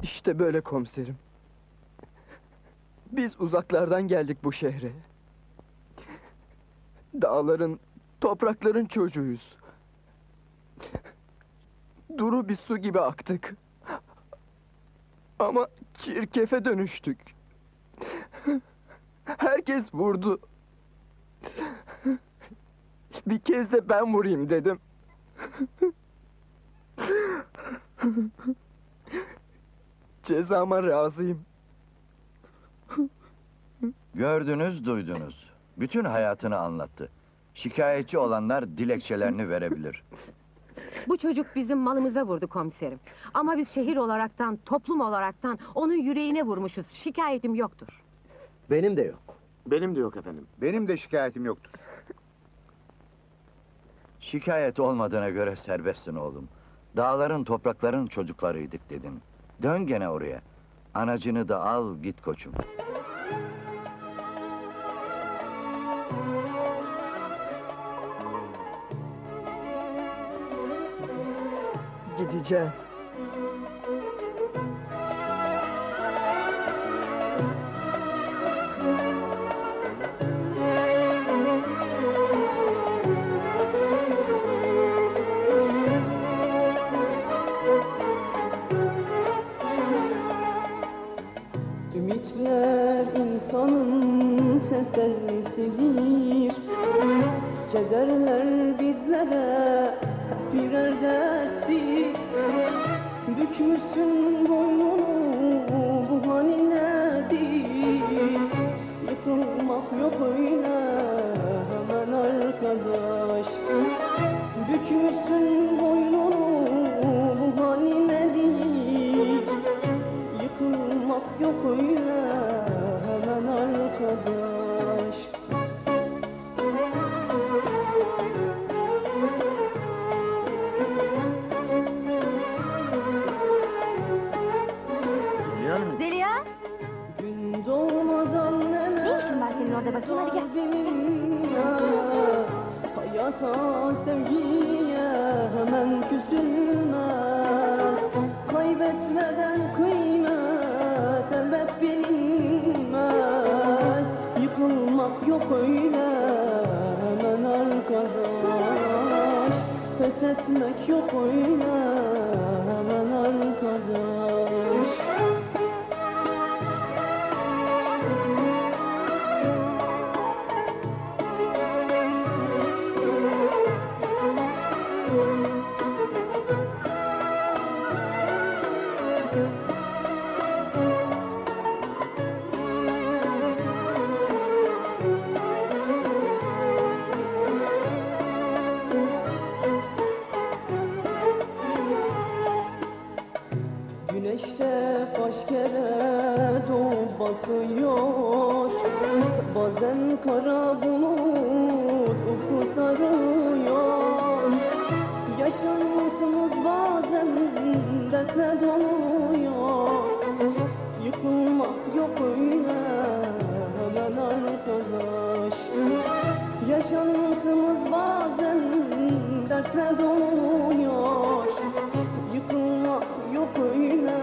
İşte böyle komiserim. Biz uzaklardan geldik bu şehre. Dağların, toprakların çocuğuyuz. Duru bir su gibi aktık. Ama çirkefe dönüştük. Herkes vurdu. Bir kez de ben vurayım dedim. Cezama razıyım. Gördünüz, duydunuz. Bütün hayatını anlattı. Şikayetçi olanlar dilekçelerini verebilir. Bu çocuk bizim malımıza vurdu komiserim. Ama biz şehir olaraktan, toplum olaraktan onun yüreğine vurmuşuz. Şikayetim yoktur. Benim de yok. Benim de yok efendim. Benim de şikayetim yoktur. Şikayet olmadığına göre serbestsin oğlum. Dağların, toprakların çocuklarıydık dedin. Dön gene oraya. Anacını da al, git koçum. Gideceğim. Ümitler insanın tesellisidir. Kederler bizlere hep birer derstir. Bükmüşsün boynunu, bu hani nedir? Yıkılmak yok öyle hemen arkadaş. Bükmüşsün boynunu, bu hani nedir? Yıkılmak yok öyle hemen arkadaş. Zeliha! Gün doğmaz anneme. Ne işin var senin orada bakayım, hadi gel. Bilinmez. Hayata, sevgiye hemen küsülmez. Kaybetmeden kıymet elbet bilinmez. Yıkılmak yok öyle hemen arkadaş. Pes etmek yok öyle hemen arkadaş. Güneşte kaç kere doğup batıyor. Bazen kara bulut ufku sarıyor. Yaşantımız bazen dertle doluyor. Yıkılmak yok öyle hemen arkadaş. Yaşantımız bazen dersle doluyor. Yıkılmak yok öyle